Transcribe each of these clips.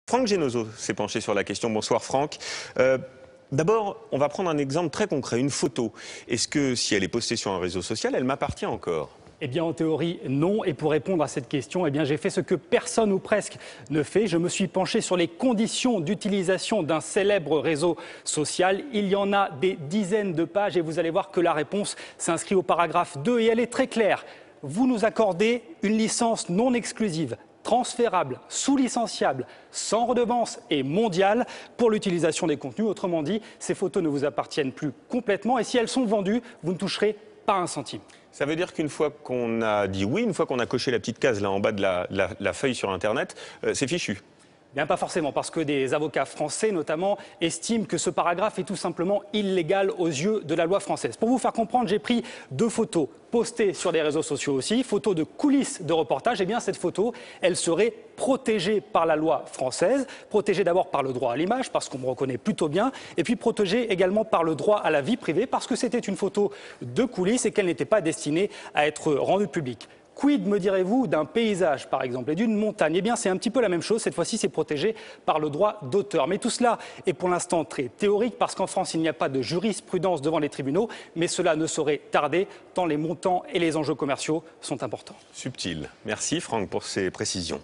Franck Genozo s'est penché sur la question. Bonsoir Franck. D'abord, on va prendre un exemple très concret, une photo. Est-ce que si elle est postée sur un réseau social, elle m'appartient encore ? Eh bien, en théorie, non. Et pour répondre à cette question, j'ai fait ce que personne ou presque ne fait. Je me suis penché sur les conditions d'utilisation d'un célèbre réseau social. Il y en a des dizaines de pages et vous allez voir que la réponse s'inscrit au paragraphe 2 et elle est très claire. Vous nous accordez une licence non exclusive, transférable, sous-licenciable, sans redevance et mondiale pour l'utilisation des contenus. Autrement dit, ces photos ne vous appartiennent plus complètement et si elles sont vendues, vous ne toucherez pas un centime. Ça veut dire qu'une fois qu'on a dit oui, une fois qu'on a coché la petite case là en bas de la feuille sur Internet, c'est fichu. Bien, pas forcément, parce que des avocats français, notamment, estiment que ce paragraphe est tout simplement illégal aux yeux de la loi française. Pour vous faire comprendre, j'ai pris 2 photos postées sur des réseaux sociaux aussi, photos de coulisses de reportage. Eh bien, cette photo, elle serait protégée par la loi française, protégée d'abord par le droit à l'image, parce qu'on me reconnaît plutôt bien, et puis protégée également par le droit à la vie privée, parce que c'était une photo de coulisses et qu'elle n'était pas destinée à être rendue publique. Quid, me direz-vous, d'un paysage, par exemple, et d'une montagne? Eh bien, c'est un petit peu la même chose. Cette fois-ci, c'est protégé par le droit d'auteur. Mais tout cela est pour l'instant très théorique, parce qu'en France, il n'y a pas de jurisprudence devant les tribunaux. Mais cela ne saurait tarder, tant les montants et les enjeux commerciaux sont importants. Subtil. Merci Franck pour ces précisions.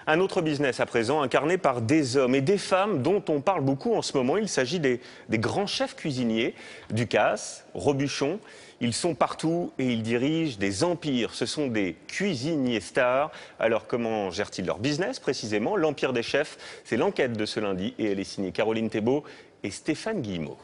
Un autre business à présent, incarné par des hommes et des femmes dont on parle beaucoup en ce moment. Il s'agit des grands chefs cuisiniers, Ducasse, Robuchon. Ils sont partout et ils dirigent des empires. Ce sont des cuisiniers stars. Alors comment gèrent-ils leur business précisément? L'Empire des chefs, c'est l'enquête de ce lundi et elle est signée Caroline Thébault et Stéphane Guillemot.